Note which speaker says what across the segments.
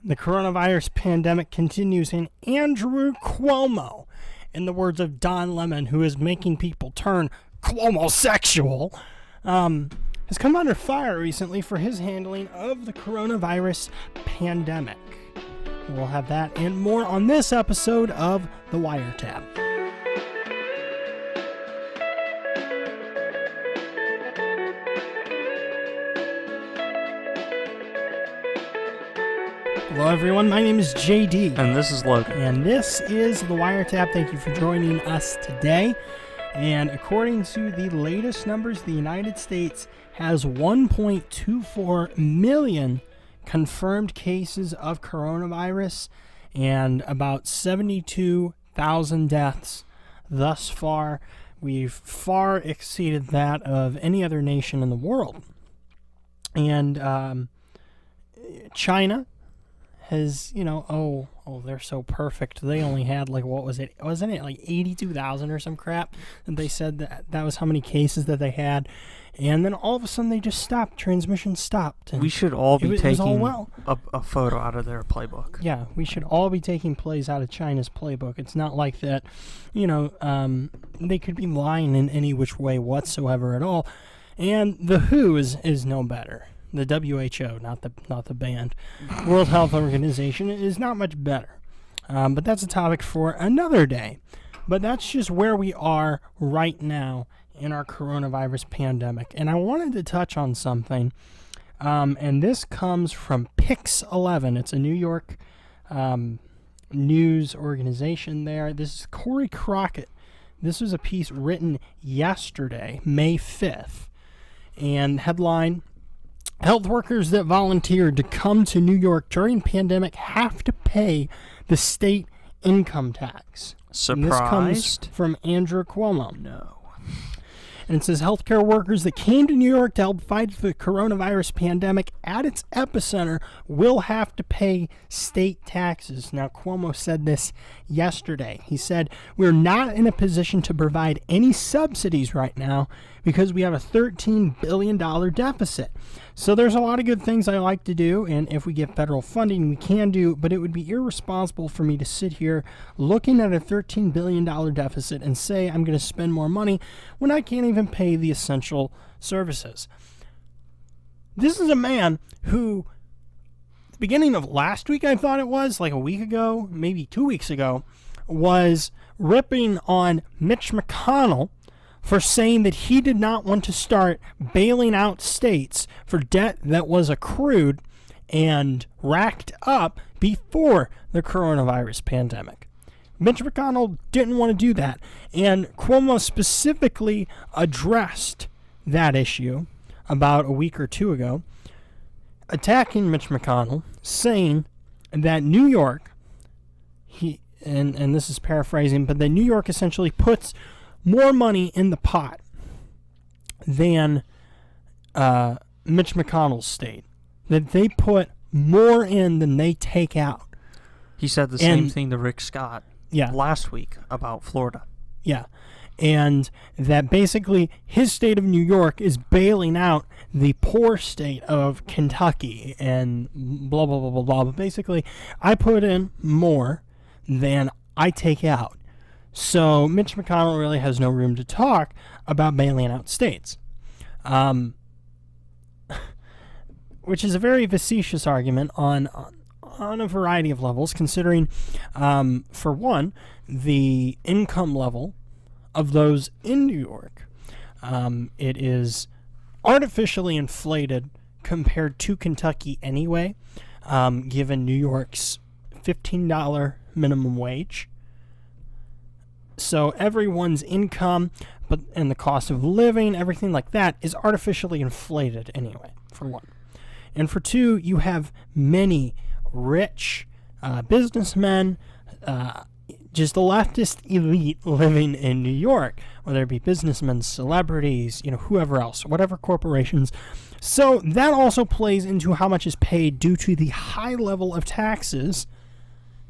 Speaker 1: The coronavirus pandemic continues, and Andrew Cuomo, in the words of Don Lemon, who is making people turn Cuomo-sexual, has come under fire recently for his handling of the coronavirus pandemic. We'll have that and more on this episode of The WireTap. Hello everyone, my name is JD.
Speaker 2: And this is Logan.
Speaker 1: And this is The WireTap. Thank you for joining us today. And according to the latest numbers, the United States has 1.24 million confirmed cases of coronavirus and about 72,000 deaths thus far. We've far exceeded that of any other nation in the world. And China has, they're so perfect. They only had wasn't it like 82,000 or some crap? And they said that was how many cases that they had. And then all of a sudden they just stopped. Transmission stopped. And
Speaker 2: we should all be taking
Speaker 1: a
Speaker 2: photo out of their playbook.
Speaker 1: Yeah, we should all be taking plays out of China's playbook. It's not like that, they could be lying in any which way whatsoever at all. And the WHO is no better. The WHO, not the band, World Health Organization, is not much better. But that's a topic for another day. But that's just where we are right now in our coronavirus pandemic. And I wanted to touch on something, and this comes from Pix11. It's a New York news organization there. This is Corey Crockett. This was a piece written yesterday, May 5th. And headline: health workers that volunteered to come to New York during pandemic have to pay the state income tax.
Speaker 2: Surprised?
Speaker 1: And this comes from Andrew Cuomo.
Speaker 2: No.
Speaker 1: And it says healthcare workers that came to New York to help fight the coronavirus pandemic at its epicenter will have to pay state taxes. Now, Cuomo said this yesterday. He said, "We're not in a position to provide any subsidies right now because we have a $13 billion deficit. So there's a lot of good things I like to do, and if we get federal funding, we can do, but it would be irresponsible for me to sit here looking at a $13 billion deficit and say I'm going to spend more money when I can't even pay the essential services." This is a man who, at the beginning of last week, I thought it was, like a week ago, maybe 2 weeks ago, was ripping on Mitch McConnell for saying that he did not want to start bailing out states for debt that was accrued and racked up before the coronavirus pandemic. Mitch McConnell didn't want to do that, and Cuomo specifically addressed that issue about a week or two ago, attacking Mitch McConnell, saying that New York, and this is paraphrasing, but that New York essentially puts more money in the pot than Mitch McConnell's state. That they put more in than they take out.
Speaker 2: He said the same thing to Rick Scott last week about Florida. Yeah.
Speaker 1: And that basically his state of New York is bailing out the poor state of Kentucky and blah, blah, blah, blah, blah. But basically, I put in more than I take out. So Mitch McConnell really has no room to talk about bailing out states, which is a very facetious argument on a variety of levels, considering, for one, the income level of those in New York. It is artificially inflated compared to Kentucky anyway, given New York's $15 minimum wage. So everyone's income and the cost of living, everything like that, is artificially inflated anyway, for one. And for two, you have many rich businessmen, just the leftist elite living in New York, whether it be businessmen, celebrities, whoever else, whatever corporations. So that also plays into how much is paid due to the high level of taxes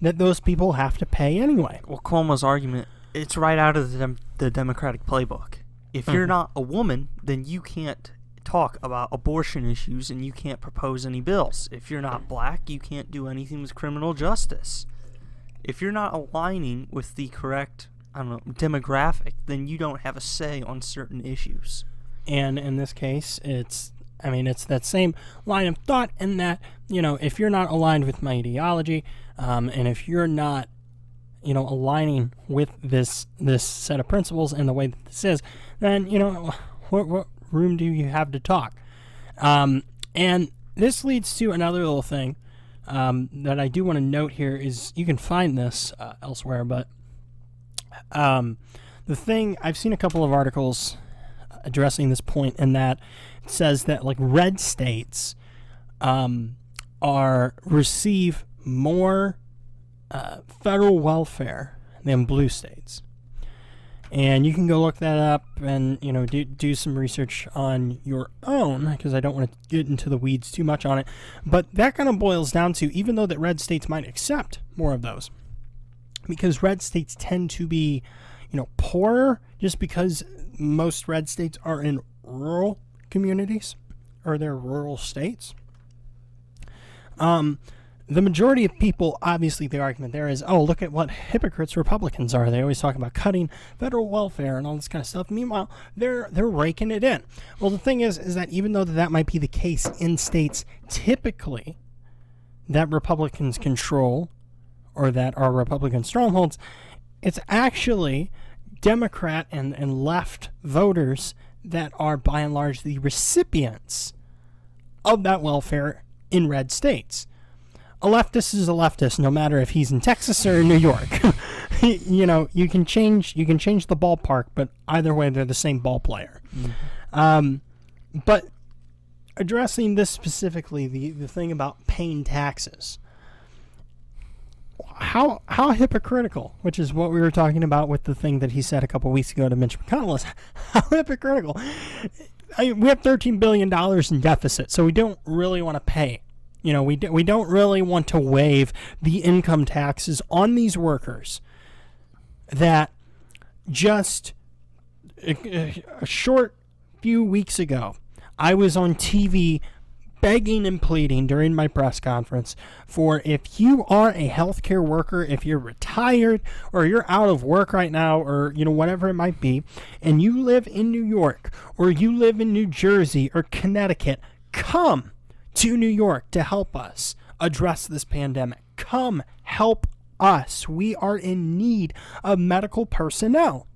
Speaker 1: that those people have to pay anyway.
Speaker 2: Well, Cuomo's argument, it's right out of the Democratic playbook. If you're not a woman, then you can't talk about abortion issues and you can't propose any bills. If you're not black, you can't do anything with criminal justice. If you're not aligning with the correct, demographic, then you don't have a say on certain issues.
Speaker 1: And in this case, it's that same line of thought in that, if you're not aligned with my ideology, and if you're not, aligning with this set of principles and the way that this is, then, what room do you have to talk? And this leads to another little thing that I do want to note here is you can find this elsewhere, but the thing, I've seen a couple of articles addressing this point, in that it says that like red states receive more federal welfare than blue states. And you can go look that up and, do some research on your own, because I don't want to get into the weeds too much on it. But that kind of boils down to, even though that red states might accept more of those, because red states tend to be, poorer, just because most red states are in rural communities, or they're rural states. The majority of people, obviously the argument there is, oh, look at what hypocrites Republicans are. They always talk about cutting federal welfare and all this kind of stuff. Meanwhile, they're raking it in. Well, the thing is that even though that might be the case in states typically that Republicans control, or that are Republican strongholds, it's actually Democrat and left voters that are by and large the recipients of that welfare in red states. A leftist is a leftist, no matter if he's in Texas or in New York. You can change the ballpark, but either way, they're the same ball player. Mm-hmm. But addressing this specifically, the thing about paying taxes, how hypocritical, which is what we were talking about with the thing that he said a couple weeks ago to Mitch McConnell, is how hypocritical. We have $13 billion in deficit, so we don't really want to pay. We don't really want to waive the income taxes on these workers that just a short few weeks ago, I was on TV begging and pleading during my press conference for, if you are a healthcare worker, if you're retired or you're out of work right now, or whatever it might be, and you live in New York or you live in New Jersey or Connecticut, come to New York to help us address this pandemic. Come help us. We are in need of medical personnel.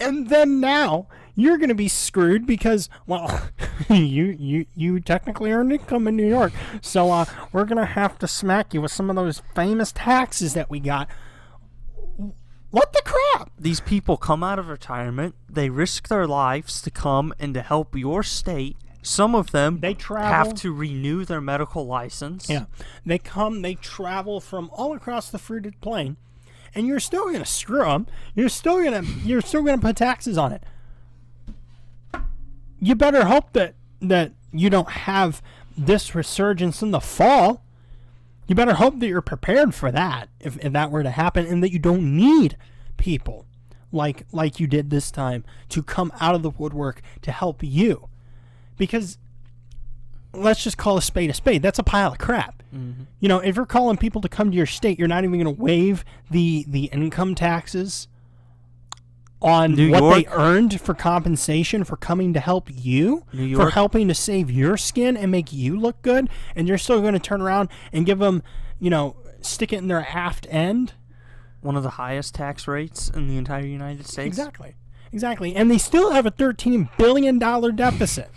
Speaker 1: And then now you're going to be screwed because, well, you technically earn income in New York, so we're going to have to smack you with some of those famous taxes that we got. What the crap?
Speaker 2: These people come out of retirement, they risk their lives to come and to help your state. Some of them have to renew their medical license.
Speaker 1: Yeah, they travel from all across the fruited plain, and you're still going to screw them. You're still going to put taxes on it. You better hope that you don't have this resurgence in the fall. You better hope that you're prepared for that, if that were to happen, and that you don't need people like you did this time to come out of the woodwork to help you. Because let's just call a spade a spade. That's a pile of crap. Mm-hmm. If you're calling people to come to your state, you're not even going to waive the income taxes on what they earned for compensation for coming to help you, for helping to save your skin and make you look good, and you're still going to turn around and give them, stick it in their aft end.
Speaker 2: One of the highest tax rates in the entire United States.
Speaker 1: Exactly. And they still have a $13 billion deficit.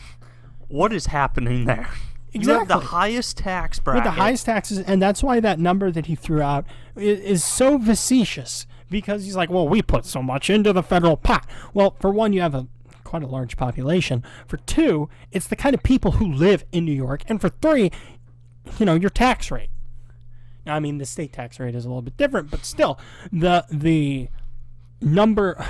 Speaker 2: What is happening there?
Speaker 1: Exactly.
Speaker 2: You have the highest tax bracket.
Speaker 1: With the highest taxes, and that's why that number that he threw out is so facetious, because he's like, well, we put so much into the federal pot. Well, for one, you have quite a large population. For two, it's the kind of people who live in New York. And for three, your tax rate. Now, I mean, the state tax rate is a little bit different, but still, the number...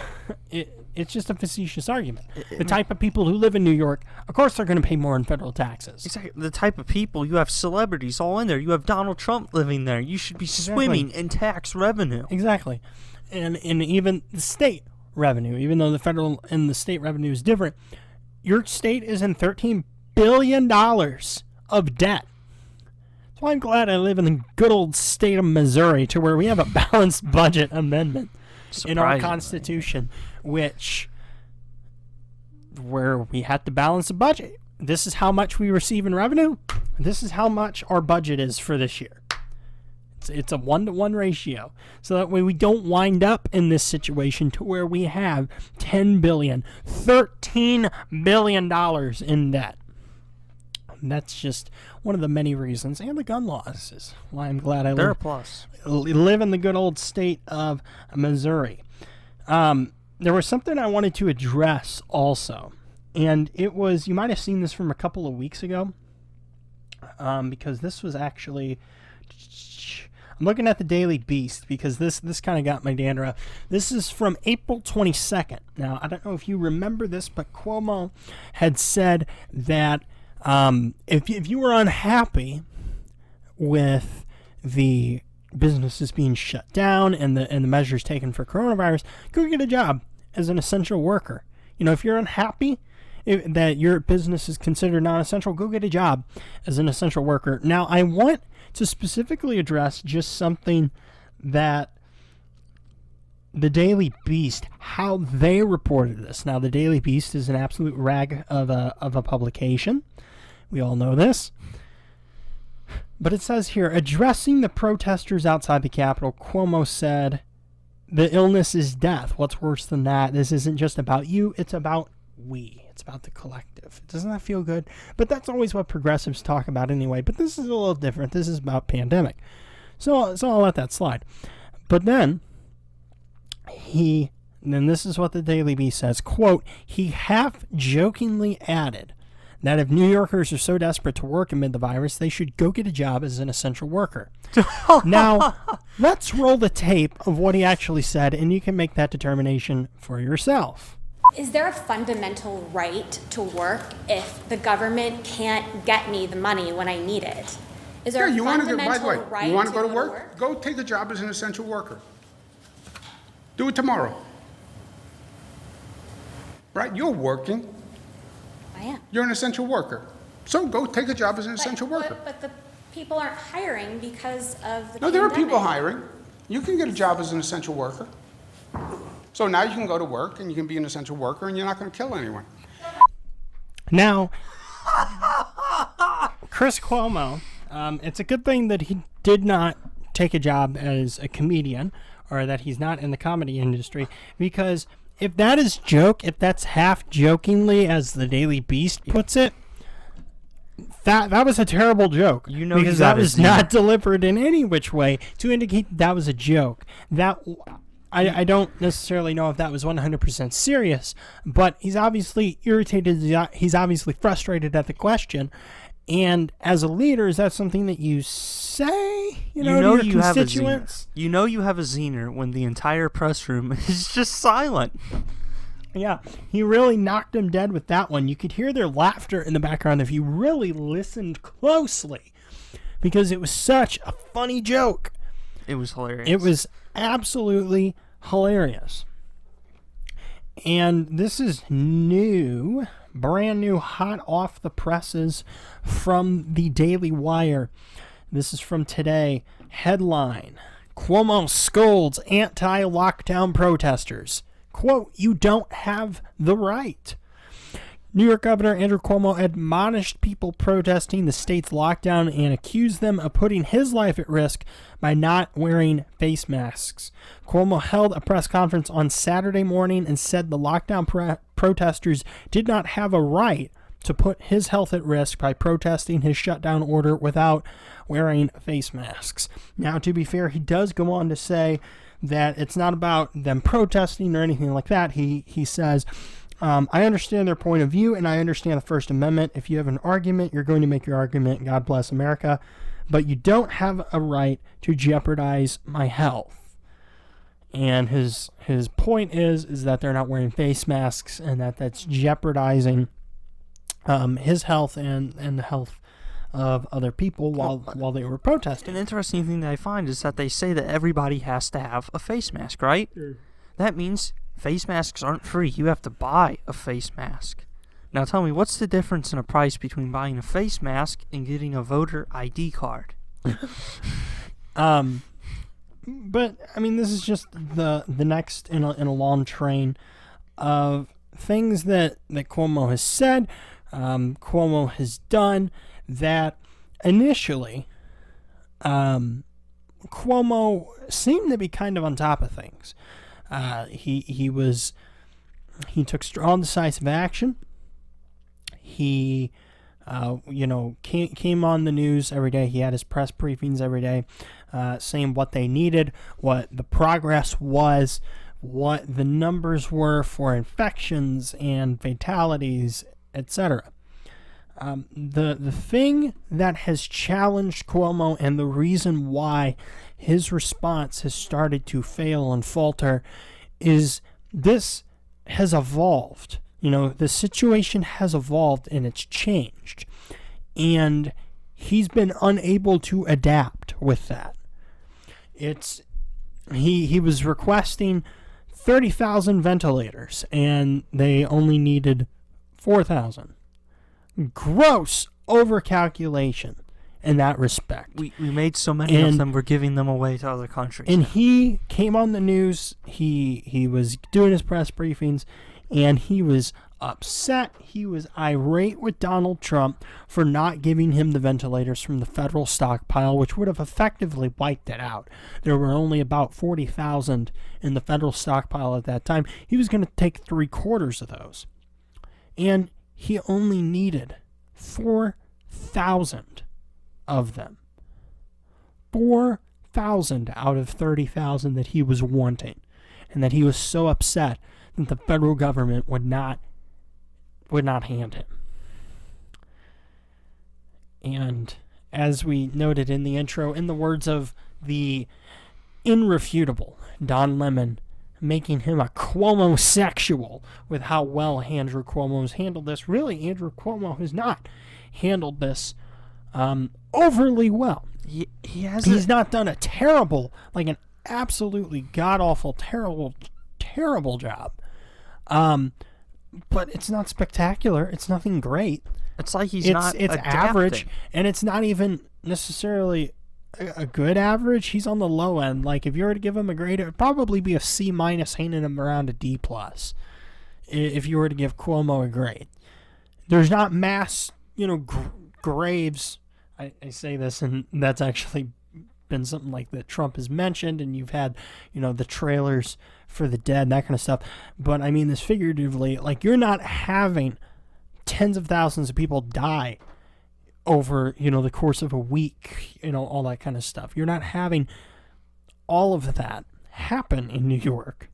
Speaker 1: It's just a facetious argument. The type of people who live in New York, of course, they're going to pay more in federal taxes.
Speaker 2: Exactly. The type of people, you have celebrities all in there. You have Donald Trump living there. You should be swimming in tax revenue.
Speaker 1: Exactly. And even the state revenue, even though the federal and the state revenue is different, your state is in $13 billion of debt. That's why I'm glad I live in the good old state of Missouri, to where we have a balanced budget amendment in our Constitution, where we have to balance the budget. This is how much we receive in revenue. This is how much our budget is for this year. It's a 1-to-1 ratio. So that way we don't wind up in this situation to where we have $10 billion, $13 billion in debt. And that's just one of the many reasons. And the gun laws is why I'm glad I live in the good old state of Missouri. There was something I wanted to address also. And it was, you might have seen this from a couple of weeks ago, because this was actually, I'm looking at the Daily Beast because this kind of got my dander up. This is from April 22nd. Now, I don't know if you remember this, but Cuomo had said that if you were unhappy with the businesses being shut down and the measures taken for coronavirus, go get a job as an essential worker. You know, if you're unhappy that your business is considered non-essential, go get a job as an essential worker. Now, I want to specifically address just something that the Daily Beast, how they reported this. Now, the Daily Beast is an absolute rag of a publication. We all know this. But it says here, addressing the protesters outside the Capitol, Cuomo said, the illness is death. What's worse than that? This isn't just about you. It's about we. It's about the collective. Doesn't that feel good? But that's always what progressives talk about anyway. But this is a little different. This is about pandemic. So I'll let that slide. But then this is what the Daily Beast says, quote, he half jokingly added that if New Yorkers are so desperate to work amid the virus, they should go get a job as an essential worker. Now, let's roll the tape of what he actually said, and you can make that determination for yourself.
Speaker 3: Is there a fundamental right to work if the government can't get me the money when I need it? Is there a fundamental right
Speaker 4: you want to go to work? Go take a job as an essential worker. Do it tomorrow. Right? You're working.
Speaker 3: I am.
Speaker 4: You're an essential worker. So go take a job as an essential worker.
Speaker 3: But the people aren't hiring because of the pandemic.
Speaker 4: No, there are people hiring. You can get a job as an essential worker. So now you can go to work and you can be an essential worker and you're not going to kill anyone.
Speaker 1: Now, Chris Cuomo, it's a good thing that he did not take a job as a comedian, or that he's not in the comedy industry, because if that is joke, if that's half jokingly, as the Daily Beast puts it, that was a terrible joke. You know, because that was not delivered in any which way to indicate that was a joke. That I don't necessarily know if that was 100% serious, but he's obviously irritated. He's obviously frustrated at the question. And as a leader, is that something that you say, to your constituents?
Speaker 2: You know you have a zener when the entire press room is just silent.
Speaker 1: Yeah, he really knocked him dead with that one. You could hear their laughter in the background if you really listened closely, because it was such a funny joke.
Speaker 2: It was hilarious.
Speaker 1: It was absolutely hilarious. And this is new, brand new, hot off the presses from the Daily Wire. This is from today. Headline, Cuomo scolds anti-lockdown protesters. Quote, you don't have the right. New York Governor Andrew Cuomo admonished people protesting the state's lockdown and accused them of putting his life at risk by not wearing face masks. Cuomo held a press conference on Saturday morning and said the lockdown protesters did not have a right to put his health at risk by protesting his shutdown order without wearing face masks. Now, to be fair, he does go on to say that it's not about them protesting or anything like that. He says, I understand their point of view, and I understand the First Amendment. If you have an argument, you're going to make your argument. God bless America. But you don't have a right to jeopardize my health. And his point is that they're not wearing face masks, and that's jeopardizing his health and the health of other people while they were protesting.
Speaker 2: An interesting thing that I find is that they say that everybody has to have a face mask, right? Sure. That means face masks aren't free. You have to buy a face mask. Now tell me, what's the difference in a price between buying a face mask and getting a voter ID card?
Speaker 1: But I mean, this is just the next in a long train of things that Cuomo has said, Cuomo has done, that initially Cuomo seemed to be kind of on top of things. He took strong, decisive action. He came on the news every day. He had his press briefings every day, saying what they needed, what the progress was, what the numbers were for infections and fatalities, etc. The thing that has challenged Cuomo and the reason why his response has started to fail and falter is this has evolved. The situation has evolved and it's changed. And he's been unable to adapt with that. He was requesting 30,000 ventilators and they only needed 4,000. Gross overcalculation in that respect.
Speaker 2: We made so many of them, we're giving them away to other countries.
Speaker 1: And he came on the news, he was doing his press briefings, and he was upset. He was irate with Donald Trump for not giving him the ventilators from the federal stockpile, which would have effectively wiped it out. There were only about 40,000 in the federal stockpile at that time. He was going to take 3/4 of those. And he only needed 4,000 of them. 4,000 out of 30,000 that he was wanting. And that he was so upset that the federal government would not hand him. And as we noted in the intro, in the words of the irrefutable Don Lemon, making him a Cuomo-sexual with how well Andrew Cuomo has handled this. Really, Andrew Cuomo has not handled this overly well. He's not done a terrible, like an absolutely god-awful, terrible job. But it's not spectacular. It's nothing great.
Speaker 2: It's like it's
Speaker 1: average, and it's not even necessarily a good average. He's on the low end. Like, if you were to give him a grade, it would probably be a C-, hanging him around a D+. If you were to give Cuomo a grade. There's not mass, graves. I say this, and that's actually been something like that Trump has mentioned, and you've had, the trailers for the dead, that kind of stuff. But I mean this figuratively, like, you're not having tens of thousands of people die over, the course of a week, all that kind of stuff. You're not having all of that happen in New York.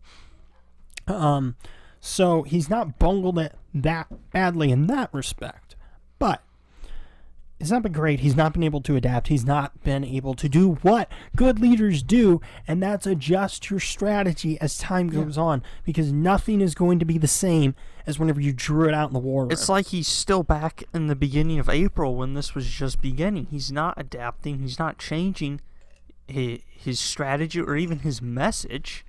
Speaker 1: So he's not bungled it that badly in that respect. But it's not been great. He's not been able to adapt. He's not been able to do what good leaders do, and that's adjust your strategy as time goes on, because nothing is going to be the same as whenever you drew it out in the war room.
Speaker 2: It's like he's still back in the beginning of April when this was just beginning. He's not adapting. He's not changing his strategy or even his message.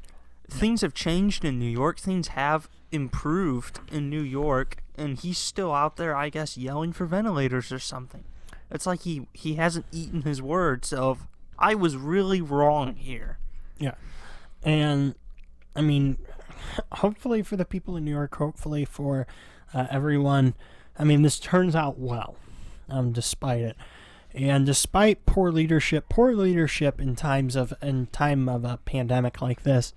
Speaker 2: Things have changed in New York. Things have improved in New York, and he's still out there, I guess, yelling for ventilators or something. It's like he hasn't eaten his words of, I was really wrong here.
Speaker 1: Yeah. And, I mean, hopefully for the people in New York, hopefully for everyone, I mean, this turns out well, despite it. And despite poor leadership in time of a pandemic like this,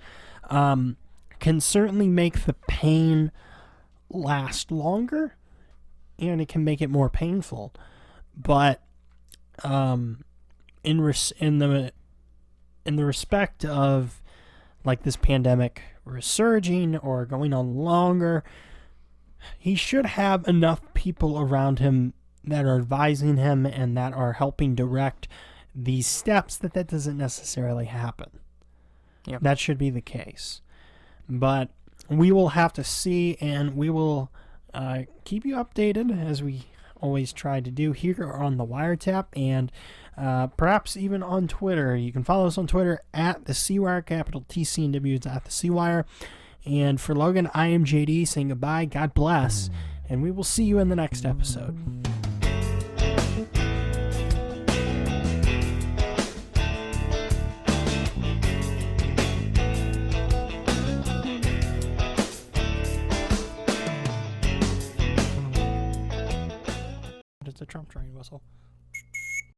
Speaker 1: can certainly make the pain last longer, and it can make it more painful. But in the respect of, like, this pandemic resurging or going on longer, he should have enough people around him that are advising him and that are helping direct these steps that doesn't necessarily happen.
Speaker 2: Yep.
Speaker 1: That should be the case. But we will have to see, and we will keep you updated, as we always try to do here on the WireTap, and perhaps even on Twitter. You can follow us on Twitter at the CWire, capital TCNW, it's at the CWire. And for Logan, I am JD saying goodbye, God bless, and we will see you in the next episode. It's a Trump train whistle.